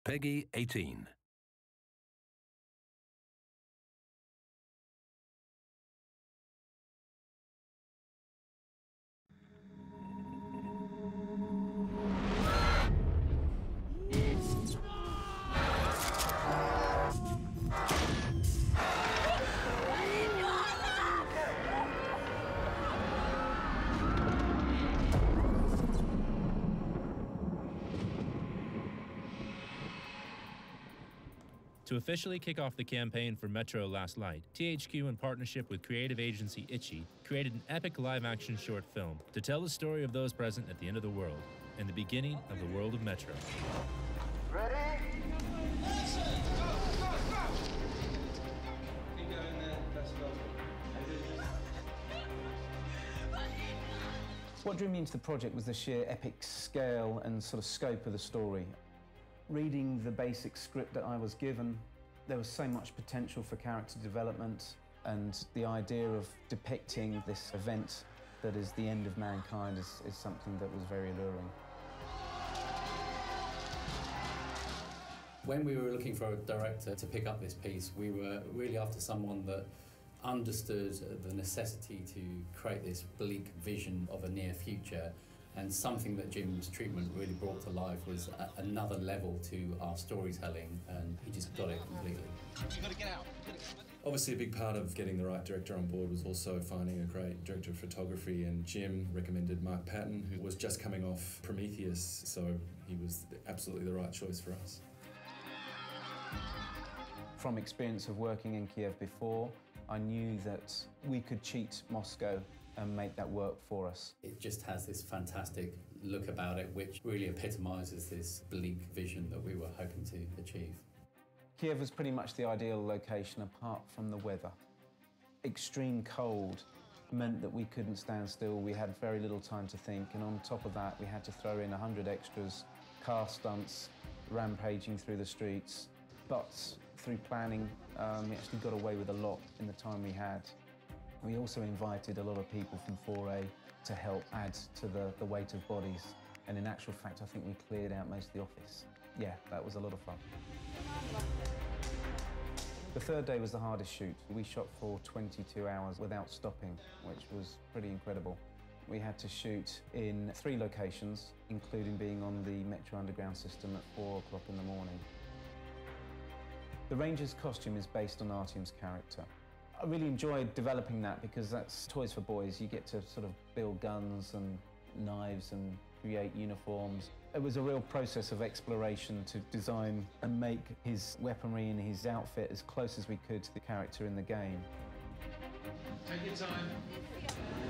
Peggy 18. To officially kick off the campaign for Metro Last Light, THQ, in partnership with creative agency Itchy, created an epic live-action short film to tell the story of those present at the end of the world and the beginning of the world of Metro. Ready? Action! Go! Go! Go! Keep going there. Let's go. What drew me into the project was the sheer epic scale and sort of scope of the story. Reading the basic script that I was given, there was so much potential for character development, and the idea of depicting this event that is the end of mankind is something that was very alluring. When we were looking for a director to pick up this piece, we were really after someone that understood the necessity to create this bleak vision of a near future. And something that Jim's treatment really brought to life was another level to our storytelling, and he just got it completely. You gotta get out. Obviously, a big part of getting the right director on board was also finding a great director of photography, and Jim recommended Mark Patton, who was just coming off Prometheus, so he was absolutely the right choice for us. From experience of working in Kiev before, I knew that we could cheat Moscow and make that work for us. It just has this fantastic look about it, which really epitomises this bleak vision that we were hoping to achieve. Kiev was pretty much the ideal location apart from the weather. Extreme cold meant that we couldn't stand still, we had very little time to think, and on top of that we had to throw in 100 extras, car stunts, rampaging through the streets. But through planning, we actually got away with a lot in the time we had. We also invited a lot of people from 4A to help add to the weight of bodies. And in actual fact, I think we cleared out most of the office. Yeah, that was a lot of fun. The third day was the hardest shoot. We shot for 22 hours without stopping, which was pretty incredible. We had to shoot in 3 locations, including being on the Metro Underground system at 4 o'clock in the morning. The Ranger's costume is based on Artyom's character. I really enjoyed developing that because that's toys for boys. You get to sort of build guns and knives and create uniforms. It was a real process of exploration to design and make his weaponry and his outfit as close as we could to the character in the game. Take your time.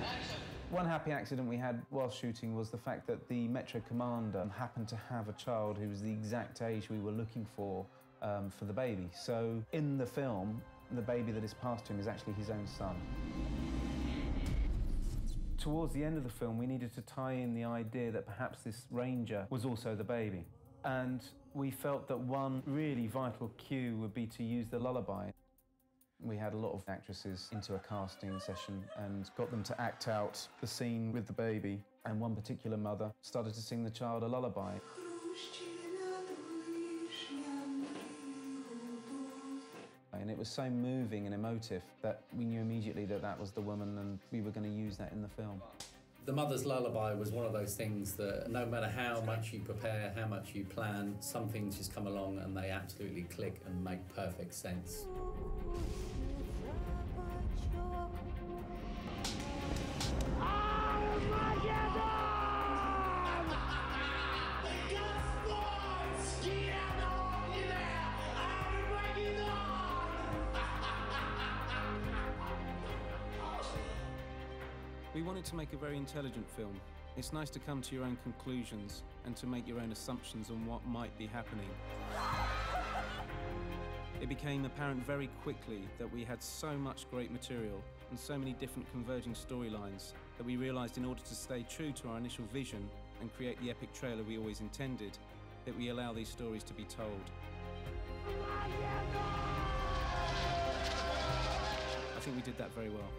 Action! One happy accident we had while shooting was the fact that the Metro commander happened to have a child who was the exact age we were looking for the baby. So in the film, the baby that is passed to him is actually his own son. Towards the end of the film, we needed to tie in the idea that perhaps this ranger was also the baby. And we felt that one really vital cue would be to use the lullaby. We had a lot of actresses into a casting session and got them to act out the scene with the baby. And one particular mother started to sing the child a lullaby. And it was so moving and emotive that we knew immediately that that was the woman and we were going to use that in the film. The Mother's Lullaby was one of those things that no matter how much you prepare, how much you plan, some things just come along and they absolutely click and make perfect sense. We wanted to make a very intelligent film. It's nice to come to your own conclusions and to make your own assumptions on what might be happening. It became apparent very quickly that we had so much great material and so many different converging storylines that we realized in order to stay true to our initial vision and create the epic trailer we always intended, that we allow these stories to be told. I think we did that very well.